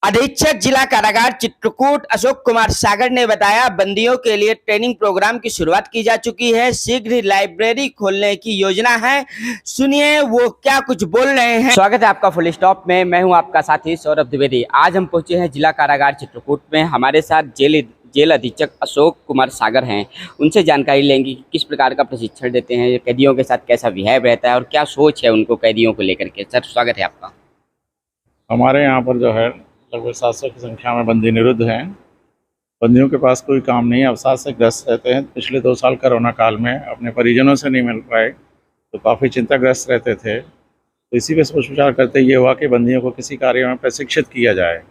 अधीक्षक जिला कारागार चित्रकूट अशोक कुमार सागर ने बताया, बंदियों के लिए ट्रेनिंग प्रोग्राम की शुरुआत की जा चुकी है। शीघ्र ही लाइब्रेरी खोलने की योजना है। सुनिए वो क्या कुछ बोल रहे हैं। स्वागत है आपका फुल स्टॉप में। मैं हूं आपका साथी सौरभ द्विवेदी। आज हम पहुंचे हैं जिला कारागार चित्रकूट में। हमारे साथ जेल अधीक्षक अशोक कुमार सागर हैं। उनसे जानकारी लेंगे कि किस प्रकार का प्रशिक्षण देते हैं, कैदियों के साथ कैसा बिहेव रहता है और क्या सोच है उनको कैदियों को लेकर के। सर स्वागत है आपका। हमारे यहाँ पर जो है लगभग 700 की संख्या में बंदी निरुद्ध हैं। बंदियों के पास कोई काम नहीं है, अवसाद से ग्रस्त रहते हैं। पिछले 2 साल कोरोना काल में अपने परिजनों से नहीं मिल पाए तो काफ़ी चिंताग्रस्त रहते थे। तो इसी पे सोच विचार करते ये हुआ कि बंदियों को किसी कार्य में प्रशिक्षित किया जाए।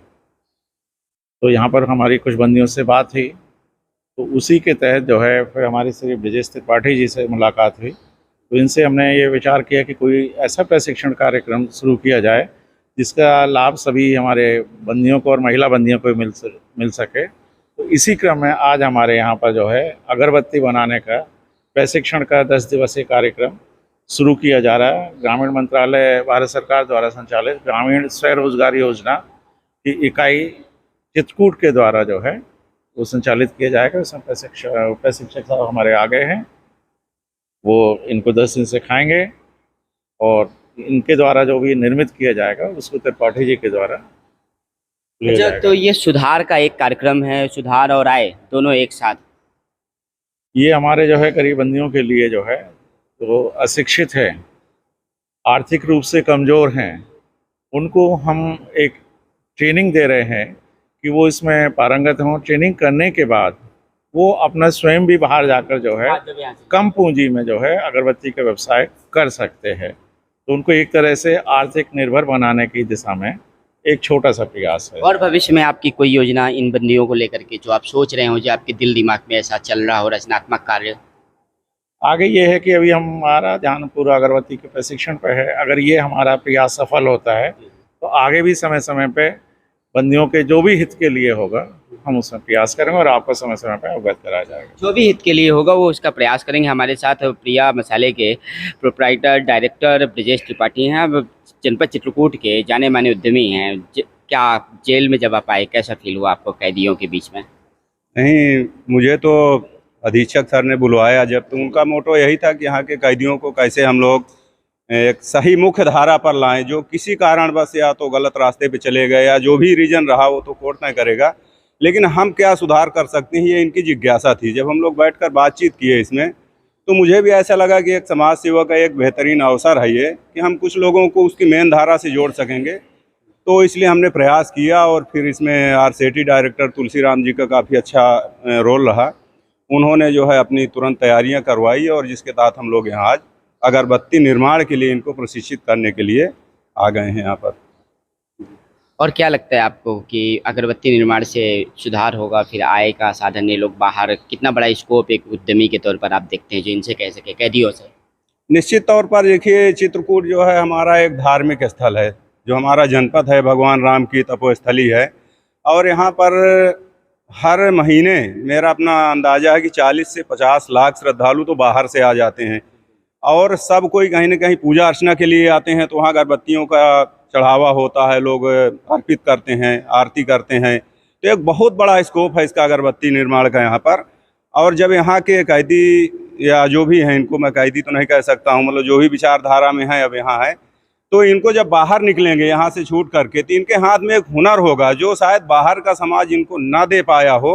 तो यहाँ पर हमारी कुछ बंदियों से बात हुई, तो उसी के तहत जो है फिर हमारी श्री ब्रजेश त्रिपाठी जी से मुलाकात हुई। तो इनसे हमने ये विचार किया कि कोई ऐसा प्रशिक्षण कार्यक्रम शुरू किया जाए जिसका लाभ सभी हमारे बंदियों को और महिला बंदियों को मिल सके। तो इसी क्रम में आज हमारे यहाँ पर जो है अगरबत्ती बनाने का प्रशिक्षण का 10 दिवसीय कार्यक्रम शुरू किया जा रहा है। ग्रामीण मंत्रालय भारत सरकार द्वारा संचालित ग्रामीण स्वरोजगार योजना की इकाई चित्रकूट के द्वारा जो है वो संचालित किया जाएगा। उसमें प्रशिक्षक साहब हमारे आ गए हैं, वो इनको 10 दिन सिखाएंगे और इनके द्वारा जो भी निर्मित किया जाएगा उसको त्रिपाठी जी के द्वारा किया जाएगा। तो ये सुधार का एक कार्यक्रम है, सुधार और आय दोनों एक साथ। ये हमारे जो है गरीब बंदियों के लिए जो है तो अशिक्षित है, आर्थिक रूप से कमज़ोर हैं, उनको हम एक ट्रेनिंग दे रहे हैं कि वो इसमें पारंगत हों। ट्रेनिंग करने के बाद वो अपना स्वयं भी बाहर जाकर जो है कम पूंजी में जो है अगरबत्ती का व्यवसाय कर सकते हैं। तो उनको एक तरह से आर्थिक निर्भर बनाने की दिशा में एक छोटा सा प्रयास है। और भविष्य में आपकी कोई योजना इन बंदियों को लेकर के जो आप सोच रहे हो, जो आपके दिल दिमाग में ऐसा चल रहा हो, रचनात्मक कार्य? आगे ये है कि अभी हमारा ध्यान पूरा अगरबत्ती के प्रशिक्षण पर है। अगर ये हमारा प्रयास सफल होता है तो आगे भी समय समय पे बंदियों के जो भी हित के लिए होगा हम उसमें प्रयास करेंगे और आपको समय समय पर अवगत कराया जाएगा। जो भी हित के लिए होगा वो उसका प्रयास करेंगे। हमारे साथ प्रिया मसाले के प्रोप्राइटर डायरेक्टर ब्रजेश त्रिपाठी हैं। अब जनपद चित्रकूट के जाने माने उद्यमी हैं। क्या जेल में जब आप आए कैसा फील हुआ आपको कैदियों के बीच में? नहीं, मुझे तो अधीक्षक सर ने बुलवाया जब, तो उनका मोटो यही था कि यहाँ के कैदियों को कैसे हम लोग एक सही मुख्य धारा पर लाएं। जो किसी कारणवश या तो गलत रास्ते पे चले गए या जो भी रीजन रहा वो तो कोर्ट तय करेगा, लेकिन हम क्या सुधार कर सकते हैं ये इनकी जिज्ञासा थी। जब हम लोग बैठकर बातचीत किए इसमें, तो मुझे भी ऐसा लगा कि एक समाज सेवा का एक बेहतरीन अवसर है ये कि हम कुछ लोगों को उसकी मेन धारा से जोड़ सकेंगे। तो इसलिए हमने प्रयास किया और फिर इसमें RCT डायरेक्टर तुलसी राम जी का काफ़ी अच्छा रोल रहा। उन्होंने जो है अपनी तुरंत तैयारियां करवाई और जिसके तहत हम लोग यहाँ आज अगरबत्ती निर्माण के लिए इनको प्रशिक्षित करने के लिए आ गए हैं यहाँ पर। और क्या लगता है आपको कि अगरबत्ती निर्माण से सुधार होगा, फिर आय का साधन, ये लोग बाहर कितना बड़ा स्कोप एक उद्यमी के तौर पर आप देखते हैं जो इनसे कह सके कैदियों से? निश्चित तौर पर देखिए, चित्रकूट जो है हमारा एक धार्मिक स्थल है, जो हमारा जनपद है, भगवान राम की तपोस्थली है। और यहाँ पर हर महीने मेरा अपना अंदाज़ा है कि 40 से 50 लाख श्रद्धालु तो बाहर से आ जाते हैं और सब कोई कहीं ना कहीं पूजा अर्चना के लिए आते हैं। तो वहाँ अगरबत्तियों का चढ़ावा होता है, लोग अर्पित करते हैं, आरती करते हैं। तो एक बहुत बड़ा स्कोप है इसका अगरबत्ती निर्माण का यहाँ पर। और जब यहाँ के कैदी या जो भी हैं, इनको मैं कैदी तो नहीं कह सकता हूँ, मतलब जो भी विचारधारा में है अब यहाँ है, तो इनको जब बाहर निकलेंगे यहाँ से छूट करके तो इनके हाथ में एक हुनर होगा जो शायद बाहर का समाज इनको ना दे पाया हो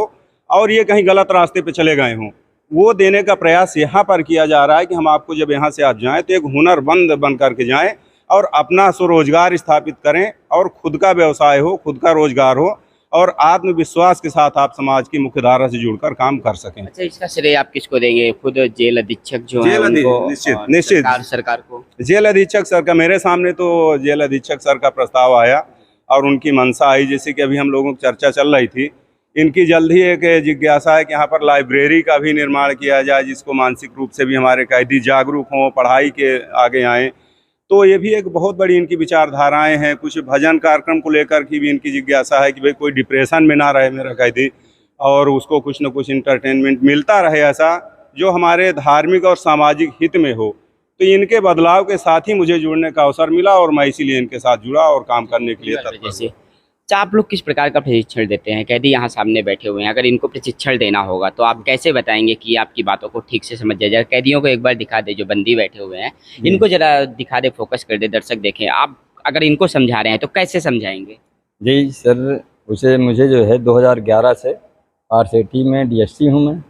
और ये कहीं गलत रास्ते पे चले गए हों। वो देने का प्रयास यहाँ पर किया जा रहा है कि हम आपको जब यहाँ से आज जाएँ तो एक हुनरमंद बन करके जाएँ और अपना स्वरोजगार स्थापित करें और खुद का व्यवसाय हो, खुद का रोजगार हो और आत्मविश्वास के साथ आप समाज की मुख्य धारा से जुड़कर काम कर सकें। अच्छा, इसका श्रेय आप किसको देंगे? खुद जेल अधीक्षक जो है उनको? निश्चित सरकार को। जेल अधीक्षक सर का, मेरे सामने तो जेल अधीक्षक सर का प्रस्ताव आया और उनकी मंशा आई, जैसे कि अभी हम लोगों की चर्चा चल रही थी। इनकी जल्द ही एक जिज्ञासा है कि यहाँ पर लाइब्रेरी का भी निर्माण किया जाए जिसको मानसिक रूप से भी हमारे कैदी जागरूक हों, पढ़ाई के आगे आएँ। तो ये भी एक बहुत बड़ी इनकी विचारधाराएं हैं। कुछ भजन कार्यक्रम को लेकर की भी इनकी जिज्ञासा है कि भाई कोई डिप्रेशन में ना रहे मेरा कैदी और उसको कुछ न कुछ इंटरटेनमेंट मिलता रहे, ऐसा जो हमारे धार्मिक और सामाजिक हित में हो। तो इनके बदलाव के साथ ही मुझे जुड़ने का अवसर मिला और मैं इसीलिए इनके साथ जुड़ा और काम करने के लिए तत्पर। अच्छा, आप लोग किस प्रकार का प्रशिक्षण देते हैं? कैदी यहाँ सामने बैठे हुए हैं, अगर इनको प्रशिक्षण देना होगा तो आप कैसे बताएंगे कि आपकी बातों को ठीक से समझ जाए? कैदियों को एक बार दिखा दे, जो बंदी बैठे हुए हैं इनको जरा दिखा दे, फोकस कर दे, दर्शक देखें। आप अगर इनको समझा रहे हैं तो कैसे समझाएंगे? जी सर, उसे मुझे जो है 2011 से आरसीटी में डीएससी हूँ मैं,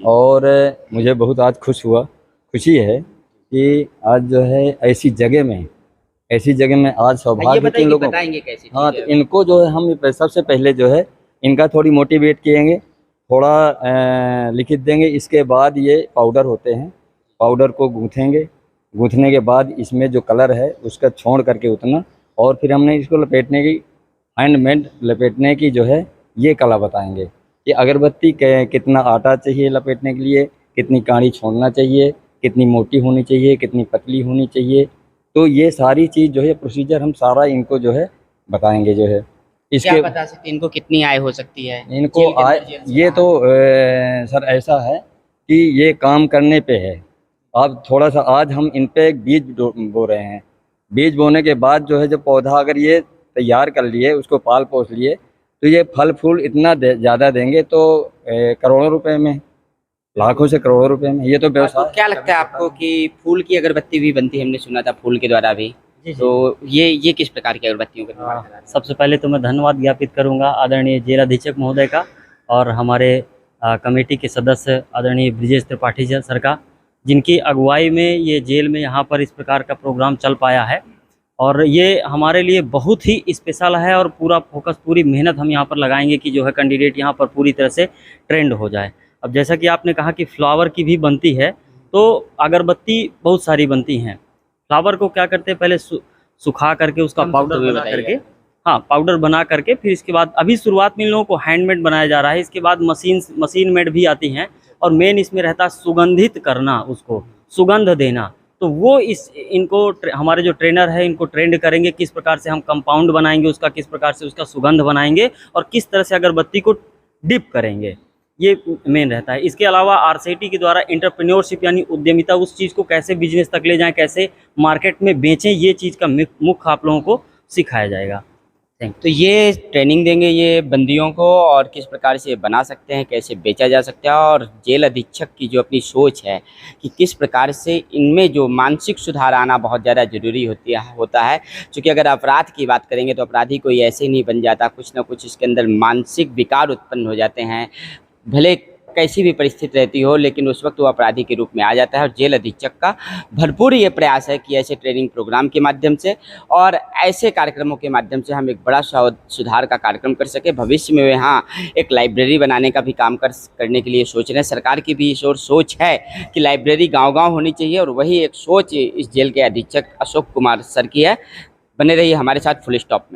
और मुझे बहुत आज खुशी है कि आज जो है ऐसी जगह में आज ये सौभाग्य के लोगों बताएंगे कैसे? हाँ, तो इनको जो है हम सबसे पहले जो है इनका थोड़ी मोटिवेट किएंगे, थोड़ा लिखित देंगे। इसके बाद ये पाउडर होते हैं, पाउडर को गूँथेंगे, गूँथने के बाद इसमें जो कलर है उसका छोड़ करके उतना, और फिर हमने इसको लपेटने की, हैंडमेड लपेटने की जो है ये कला बताएंगे कि अगरबत्ती कितना आटा चाहिए लपेटने के लिए, कितनी काड़ी छोड़ना चाहिए, कितनी मोटी होनी चाहिए, कितनी पतली होनी चाहिए। तो ये सारी चीज़ जो है प्रोसीजर हम सारा इनको जो है बताएंगे जो है। क्या बता सकते हैं इनको कितनी आय हो सकती है? इनको जेल के आय, अंदर जेल से ये बाहर। तो सर ऐसा है कि ये काम करने पे है। अब थोड़ा सा आज हम इन पे एक बीज बो रहे हैं। बीज बोने के बाद जो है जो पौधा अगर ये तैयार कर लिए, उसको पाल पोस लिए, तो ये फल फूल इतना ज़्यादा देंगे तो करोड़ों रुपए में, लाखों से करोड़ों रुपए में। ये तो तो व्यवसाय। क्या लगता है आपको कि फूल की अगरबत्ती भी बनती है? हमने सुना था फूल के द्वारा भी। तो ये किस प्रकार की अगरबत्तियों का निर्माण करा रहे हैं? सबसे पहले तो मैं धन्यवाद ज्ञापित करूंगा आदरणीय जेल अधीक्षक महोदय का, और हमारे कमेटी के सदस्य आदरणीय ब्रिजेश त्रिपाठी सर का, जिनकी अगुवाई में ये जेल में यहाँ पर इस प्रकार का प्रोग्राम चल पाया है। और ये हमारे लिए बहुत ही स्पेशल है, और पूरा फोकस, पूरी मेहनत हम यहाँ पर लगाएंगे कि जो है कैंडिडेट यहाँ पर पूरी तरह से ट्रेंड हो जाए। अब जैसा कि आपने कहा कि फ्लावर की भी बनती है, तो अगरबत्ती बहुत सारी बनती हैं। फ्लावर को क्या करते हैं, पहले सुखा करके उसका पाउडर बना करके, हाँ पाउडर बना करके, फिर इसके बाद अभी शुरुआत में इन लोगों को हैंडमेड बनाया जा रहा है। इसके बाद मशीन मेड भी आती हैं, और मेन इसमें रहता है सुगंधित करना, उसको सुगंध देना। तो वो इनको हमारे जो ट्रेनर है इनको ट्रेंड करेंगे, किस प्रकार से हम कंपाउंड बनाएंगे उसका, किस प्रकार से उसका सुगंध बनाएंगे, और किस तरह से अगरबत्ती को डिप करेंगे, ये मेन रहता है। इसके अलावा आरसीटी के द्वारा एंटरप्रेन्योरशिप यानी उद्यमिता, उस चीज़ को कैसे बिजनेस तक ले जाएं, कैसे मार्केट में बेचें, ये चीज़ का मुख्य आप लोगों को सिखाया जाएगा। तो ये ट्रेनिंग देंगे ये बंदियों को, और किस प्रकार से बना सकते हैं, कैसे बेचा जा सकता है, और जेल अधीक्षक की जो अपनी सोच है कि किस प्रकार से इनमें जो मानसिक सुधार आना बहुत ज़्यादा ज़रूरी होता है। क्योंकि अगर अपराध की बात करेंगे तो अपराधी कोई ऐसे नहीं बन जाता, कुछ ना कुछ इसके अंदर मानसिक विकार उत्पन्न हो जाते हैं। भले कैसी भी परिस्थिति रहती हो, लेकिन उस वक्त वो अपराधी के रूप में आ जाता है। और जेल अधीक्षक का भरपूर ये प्रयास है कि ऐसे ट्रेनिंग प्रोग्राम के माध्यम से और ऐसे कार्यक्रमों के माध्यम से हम एक बड़ा सुधार का कार्यक्रम कर सके। भविष्य में यहाँ एक लाइब्रेरी बनाने का भी काम करने के लिए सोच रहे हैं। सरकार की भी इस ओर सोच है कि लाइब्रेरी गाँव-गाँव होनी चाहिए, और वही एक सोच इस जेल के अधीक्षक अशोक कुमार सर की है। बने रहिए हमारे साथ फुल स्टॉप में।